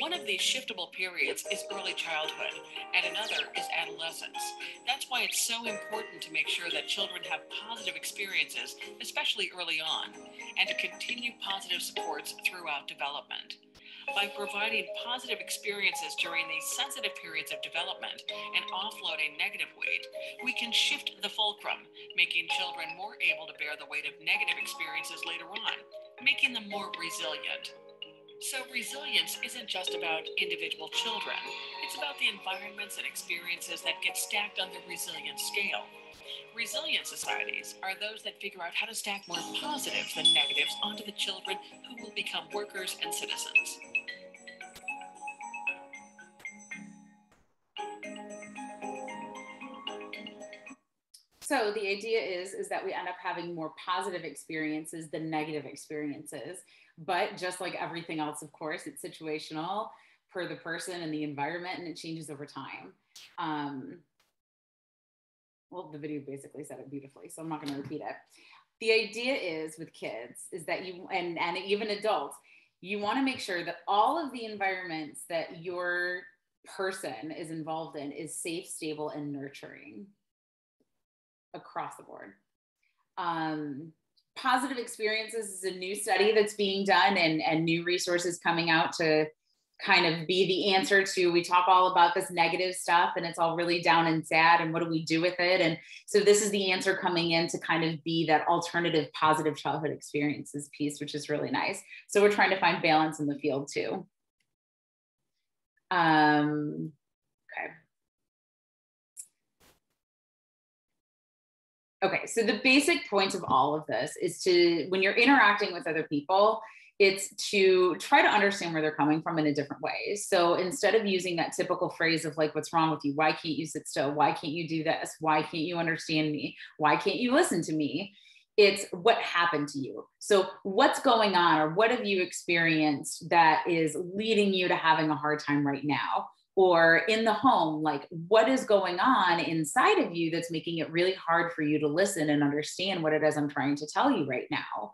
Speaker 5: One of these shiftable periods is early childhood, and another is adolescence. That's why it's so important to make sure that children have positive experiences, especially early on, and to continue positive supports throughout development. By providing positive experiences during these sensitive periods of development and offloading negative weight, we can shift the fulcrum, making children more able to bear the weight of negative experiences later on, making them more resilient. So resilience isn't just about individual children. It's about the environments and experiences that get stacked on the resilience scale. Resilient societies are those that figure out how to stack more positives than negatives onto the children who will become workers and citizens.
Speaker 2: So the idea is that we end up having more positive experiences than negative experiences. But just like everything else, of course, it's situational per the person and the environment, and it changes over time. Well, the video basically said it beautifully, so I'm not going to repeat it. The idea is with kids is that you, and even adults, you want to make sure that all of the environments that your person is involved in is safe, stable, and nurturing across the board. Positive experiences is a new study that's being done, and new resources coming out to kind of be the answer to, we talk all about this negative stuff and it's all really down and sad, and what do we do with it? And so this is the answer coming in to kind of be that alternative positive childhood experiences piece, which is really nice. So we're trying to find balance in the field too. Okay. Okay, so the basic point of all of this is to, when you're interacting with other people, it's to try to understand where they're coming from in a different way. So instead of using that typical phrase of like, what's wrong with you? Why can't you sit still? Why can't you do this? Why can't you understand me? Why can't you listen to me? It's what happened to you. So what's going on, or what have you experienced that is leading you to having a hard time right now? or in the home, like what is going on inside of you that's making it really hard for you to listen and understand what it is I'm trying to tell you right now.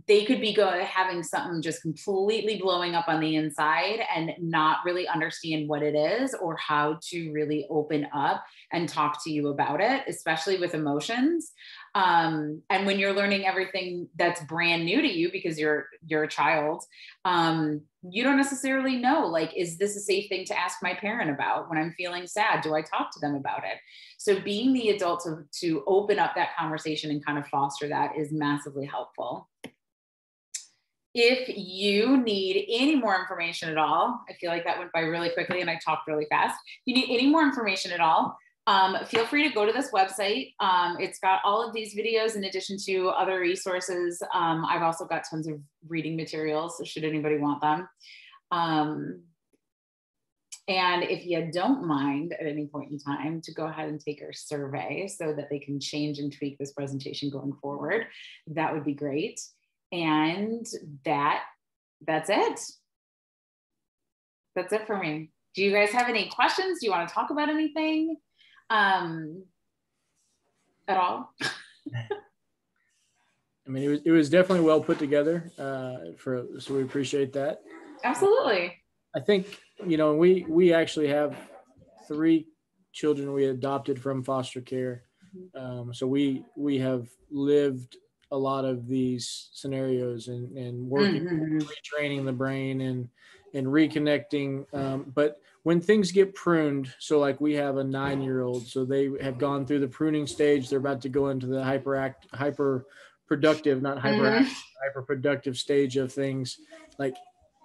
Speaker 2: They could be having something just completely blowing up on the inside and not really understand what it is or how to really open up and talk to you about it, especially with emotions. And when you're learning everything that's brand new to you because you're a child, you don't necessarily know, like, is this a safe thing to ask my parent about when I'm feeling sad? Do I talk to them about it? So being the adult to open up that conversation and kind of foster that is massively helpful. If you need any more information at all, I feel like that went by really quickly and I talked really fast. If you need any more information at all, feel free to go to this website. It's got all of these videos in addition to other resources. I've also got tons of reading materials, so should anybody want them. And if you don't mind at any point in time to go ahead and take our survey so that they can change and tweak this presentation going forward, that would be great. And that's it. That's it for me. Do you guys have any questions? Do you want to talk about anything at all?
Speaker 1: I mean, it was definitely well put together, so we appreciate that.
Speaker 2: Absolutely.
Speaker 1: I think, you know, we actually have 3 children we adopted from foster care. So we have lived a lot of these scenarios and working, retraining the brain and reconnecting. But when things get pruned, so like we have a 9-year-old, so they have gone through the pruning stage. They're about to go into the hyperproductive stage of things. Like,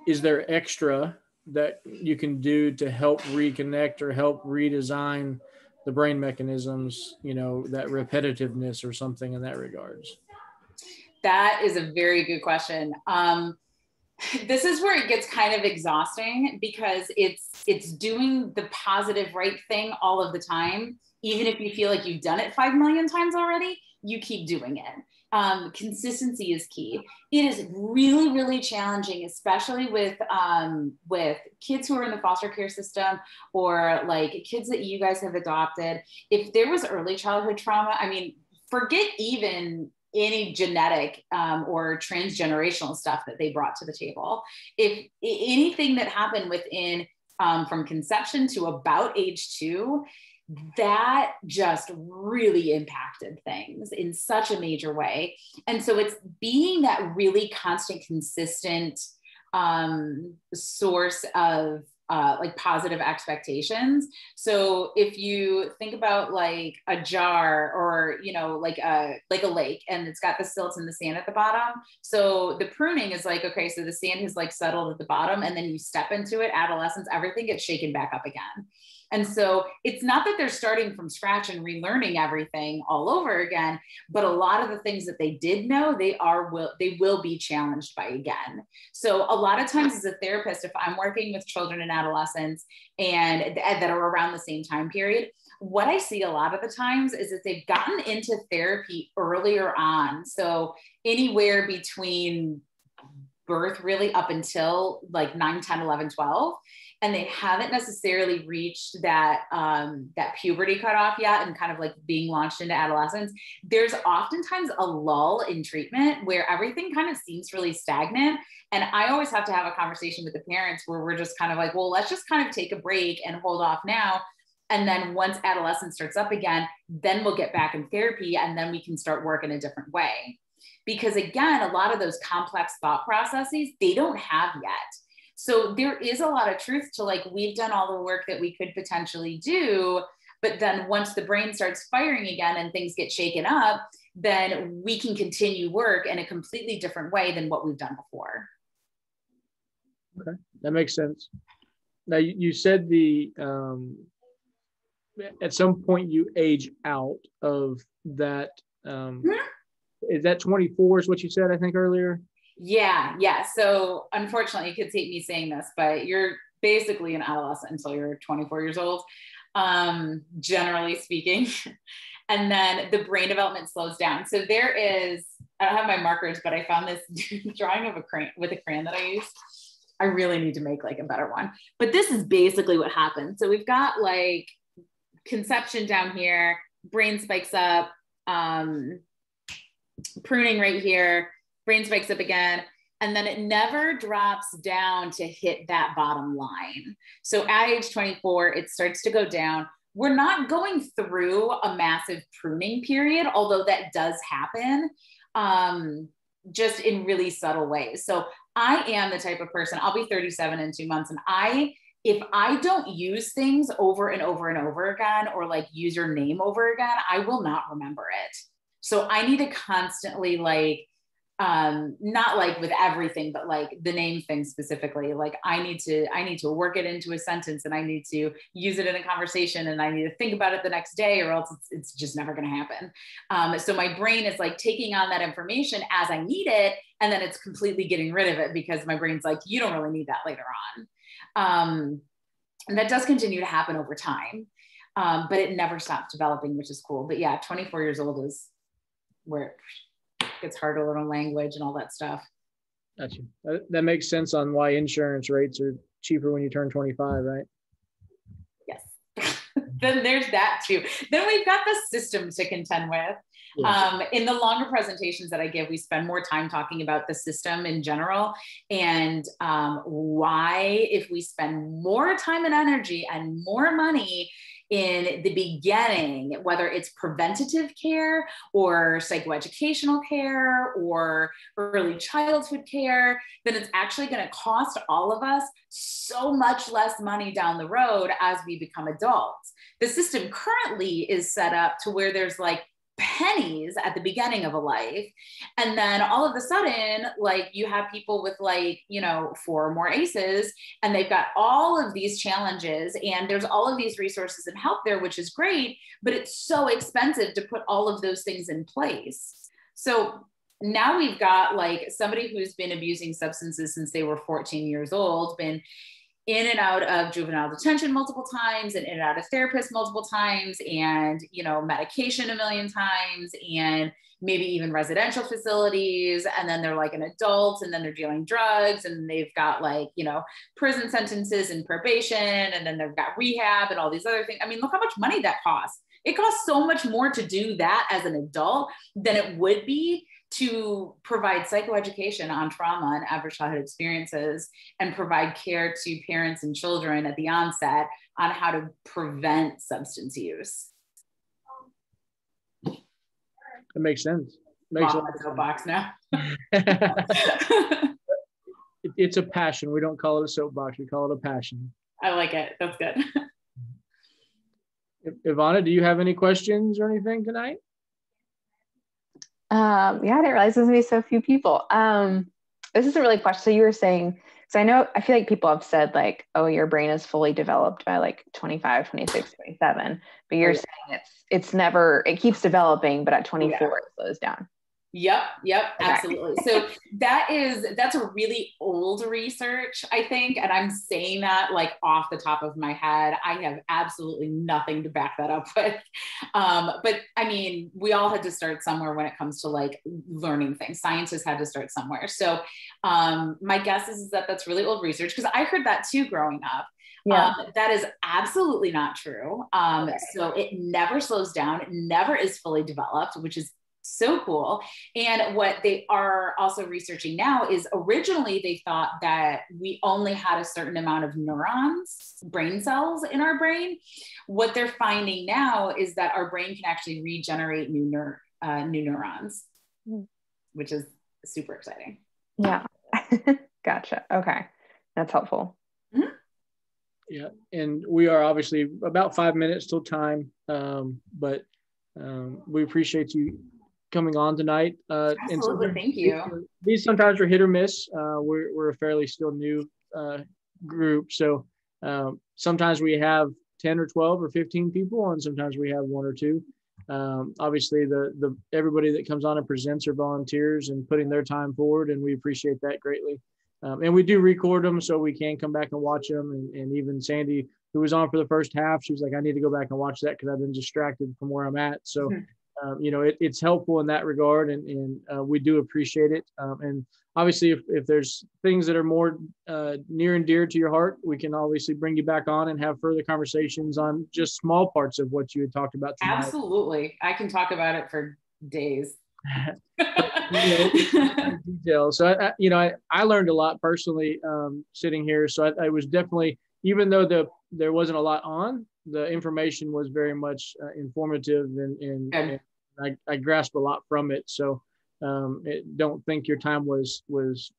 Speaker 1: is there extra that you can do to help reconnect or help redesign the brain mechanisms, you know, that repetitiveness or something in that regards?
Speaker 2: That is a very good question. This is where it gets kind of exhausting because it's doing the positive right thing all of the time. Even if you feel like you've done it 5 million times already, you keep doing it. Consistency is key. It is really, really challenging, especially with kids who are in the foster care system or like kids that you guys have adopted. If there was early childhood trauma, I mean, forget even any genetic or transgenerational stuff that they brought to the table. If anything that happened within from conception to about age 2, that just really impacted things in such a major way. And so it's being that really constant, consistent source of like positive expectations. So if you think about like a jar or, you know, like a lake and it's got the silts and the sand at the bottom. So the pruning is like, okay, so the sand has like settled at the bottom and then you step into it, adolescence, everything gets shaken back up again. And so it's not that they're starting from scratch and relearning everything all over again, but a lot of the things that they did know, they will be challenged by again. So a lot of times as a therapist, if I'm working with children and adolescents and that are around the same time period, what I see a lot of the times is that they've gotten into therapy earlier on. So anywhere between birth really up until like 9, 10, 11, 12. And they haven't necessarily reached that puberty cutoff yet and kind of like being launched into adolescence. There's oftentimes a lull in treatment where everything kind of seems really stagnant. And I always have to have a conversation with the parents where we're just kind of like, well, let's just kind of take a break and hold off now. And then once adolescence starts up again, then we'll get back in therapy and then we can start working a different way. Because again, a lot of those complex thought processes, they don't have yet. So there is a lot of truth to like, we've done all the work that we could potentially do, but then once the brain starts firing again and things get shaken up, then we can continue work in a completely different way than what we've done before.
Speaker 1: Okay, that makes sense. Now you said at some point you age out of that. Is that 24 is what you said, I think earlier?
Speaker 2: Yeah. So unfortunately, you could hate me saying this, but you're basically an adolescent until you're 24 years old, generally speaking. And then the brain development slows down. So there is, I don't have my markers, but I found this drawing of a crayon with a crayon that I used. I really need to make like a better one. But this is basically what happens. So we've got like conception down here, brain spikes up, pruning right here, brain spikes up again, and then it never drops down to hit that bottom line. So at age 24, it starts to go down. We're not going through a massive pruning period, although that does happen, just in really subtle ways. So I am the type of person, I'll be 37 in 2 months, and if I don't use things over and over and over again, or like use your name over again, I will not remember it. So I need to constantly like, not like with everything, but like the name thing specifically, like I need to work it into a sentence, and I need to use it in a conversation, and I need to think about it the next day, or else it's just never going to happen. So my brain is like taking on that information as I need it, and then it's completely getting rid of it because my brain's like, you don't really need that later on. And that does continue to happen over time, but it never stops developing, which is cool. But yeah, 24 years old is where it gets harder to learn language and all that stuff.
Speaker 1: Gotcha. That makes sense on why insurance rates are cheaper when you turn 25, right?
Speaker 2: Yes. Then there's that too. Then we've got the system to contend with. Yes. In the longer presentations that I give, we spend more time talking about the system in general, and why, if we spend more time and energy and more money in the beginning, whether it's preventative care or psychoeducational care or early childhood care, then it's actually going to cost all of us so much less money down the road as we become adults. The system currently is set up to where there's like pennies at the beginning of a life, and then all of a sudden, like, you have people with like, 4 or more ACEs, and they've got all of these challenges, and there's all of these resources and help there, which is great, but it's so expensive to put all of those things in place. So now we've got like somebody who's been abusing substances since they were 14 years old, been in and out of juvenile detention multiple times, and in and out of therapists multiple times, and, medication a million times, and maybe even residential facilities. And then they're like an adult, and then they're dealing drugs, and they've got like, prison sentences and probation, and then they've got rehab and all these other things. I mean, look how much money that costs. It costs so much more to do that as an adult than it would be to provide psychoeducation on trauma and adverse childhood experiences, and provide care to parents and children at the onset on how to prevent substance use.
Speaker 1: That makes sense. Makes a
Speaker 2: soapbox now.
Speaker 1: It's a passion. We don't call it a soapbox. We call it a passion.
Speaker 2: I like it. That's good.
Speaker 1: Ivana, do you have any questions or anything tonight?
Speaker 6: Yeah, I didn't realize there's gonna be so few people. This isn't really a question. So you were saying, so I feel like people have said like, oh, your brain is fully developed by like 25, 26, 27, but you're saying it keeps developing, but at 24, it slows down.
Speaker 2: Yep, absolutely. So that's a really old research, I think. And I'm saying that like off the top of my head. I have absolutely nothing to back that up with. But I mean, we all had to start somewhere when it comes to like learning things. Scientists had to start somewhere. So my guess is that that's really old research, because I heard that too growing up. Yeah. That is absolutely not true. So it never slows down. It never is fully developed, which is so cool. And what they are also researching now is, originally they thought that we only had a certain amount of neurons, brain cells in our brain. What they're finding now is that our brain can actually regenerate new neurons, which is super exciting.
Speaker 6: Yeah. Gotcha. Okay. That's helpful.
Speaker 2: Mm-hmm.
Speaker 1: Yeah. And we are obviously about 5 minutes till time. But we appreciate you coming on tonight.
Speaker 2: Absolutely. Thank you.
Speaker 1: These sometimes are hit or miss. We're a fairly still new group. So sometimes we have 10 or 12 or 15 people, and sometimes we have 1 or 2. Obviously the everybody that comes on and presents are volunteers and putting their time forward, and we appreciate that greatly. And we do record them so we can come back and watch them. And even Sandy, who was on for the first half, she was like, I need to go back and watch that because I've been distracted from where I'm at. So it's helpful in that regard, and we do appreciate it. And obviously, if there's things that are more near and dear to your heart, we can obviously bring you back on and have further conversations on just small parts of what you had talked about tonight.
Speaker 2: Absolutely. I can talk about it for days.
Speaker 1: Details. So I learned a lot personally sitting here. So I was definitely, even though there wasn't a lot on, the information was very much informative, and I grasped a lot from it. So don't think your time was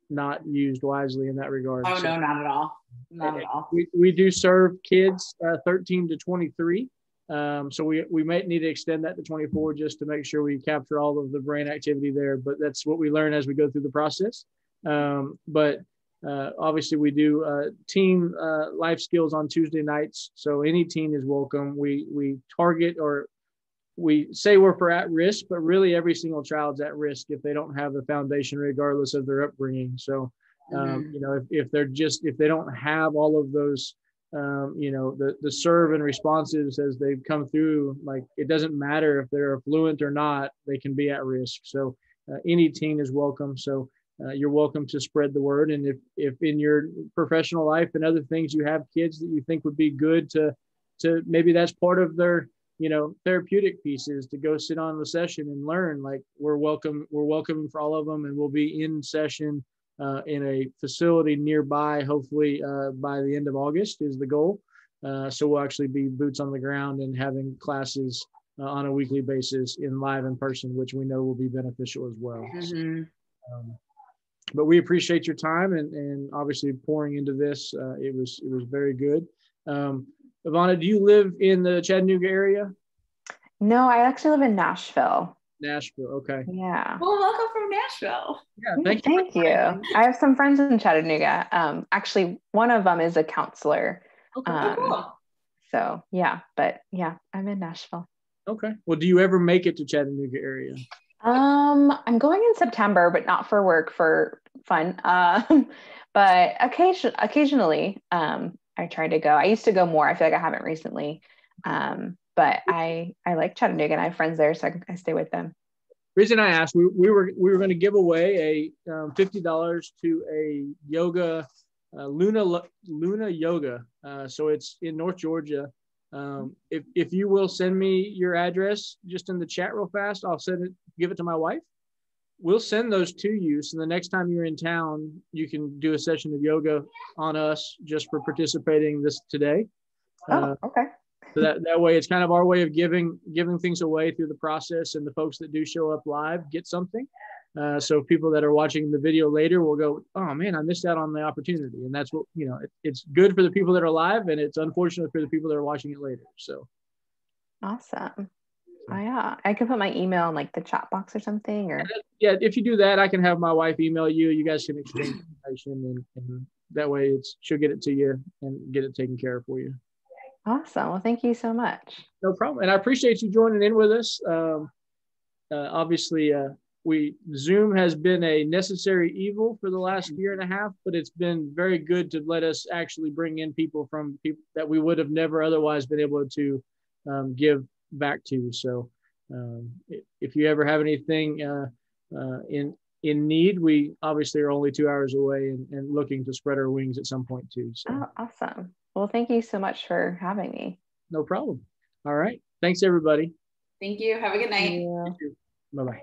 Speaker 1: not used wisely in that regard.
Speaker 2: Oh,
Speaker 1: so,
Speaker 2: no, not at all. Not at all.
Speaker 1: We do serve kids 13 to 23. So we might need to extend that to 24 just to make sure we capture all of the brain activity there. But that's what we learn as we go through the process. But obviously we do team life skills on Tuesday nights. So any teen is welcome. We target, or we say we're for at risk, but really every single child's at risk if they don't have the foundation, regardless of their upbringing. So, if they don't have all of those, the serve and responses as they've come through, like it doesn't matter if they're affluent or not, they can be at risk. So any teen is welcome. So you're welcome to spread the word. And if in your professional life and other things you have kids that you think would be good to maybe that's part of their therapeutic pieces, to go sit on the session and learn, like we're welcoming for all of them, and we'll be in session in a facility nearby, hopefully by the end of August is the goal. So we'll actually be boots on the ground and having classes on a weekly basis in live in person, which we know will be beneficial as well.
Speaker 2: Mm-hmm.
Speaker 1: But we appreciate your time and obviously pouring into this. It was very good. Ivana, do you live in the Chattanooga area?
Speaker 6: No, I actually live in Nashville.
Speaker 1: Nashville, okay.
Speaker 6: Yeah.
Speaker 2: Well, welcome from Nashville.
Speaker 1: Yeah,
Speaker 6: thank you. I have some friends in Chattanooga. Actually, one of them is a counselor.
Speaker 1: Okay.
Speaker 2: Cool.
Speaker 6: So yeah, but yeah, I'm in Nashville.
Speaker 1: Okay. Well, do you ever make it to Chattanooga area?
Speaker 6: I'm going in September, but not for work, for fun. But occasionally, I try to go. I used to go more. I feel like I haven't recently. But I like Chattanooga, and I have friends there, so I stay with them.
Speaker 1: Reason I asked, we were going to give away a $50 to a yoga, Luna Yoga. So it's in North Georgia. If you will send me your address just in the chat real fast, I'll give it to my wife. We'll send those to you. So the next time you're in town, you can do a session of yoga on us just for participating this today.
Speaker 6: Okay.
Speaker 1: So that way, it's kind of our way of giving things away through the process, and the folks that do show up live get something. So people that are watching the video later will go, oh man, I missed out on the opportunity. And that's what, it's good for the people that are live, and it's unfortunate for the people that are watching it later. So.
Speaker 6: Awesome. Oh, yeah. I could put my email in like the chat box or something, or.
Speaker 1: Yeah. If you do that, I can have my wife email you. You guys can exchange information, and that way she'll get it to you and get it taken care of for you.
Speaker 6: Awesome. Well, thank you so much.
Speaker 1: No problem. And I appreciate you joining in with us. Obviously, Zoom has been a necessary evil for the last year and a half, but it's been very good to let us actually bring in people that we would have never otherwise been able to give back to. So if you ever have anything in need, we obviously are only 2 hours away and looking to spread our wings at some point too. So.
Speaker 6: Oh, awesome. Well, thank you so much for having me.
Speaker 1: No problem. All right. Thanks, everybody.
Speaker 2: Thank you. Have a good night.
Speaker 1: Bye-bye.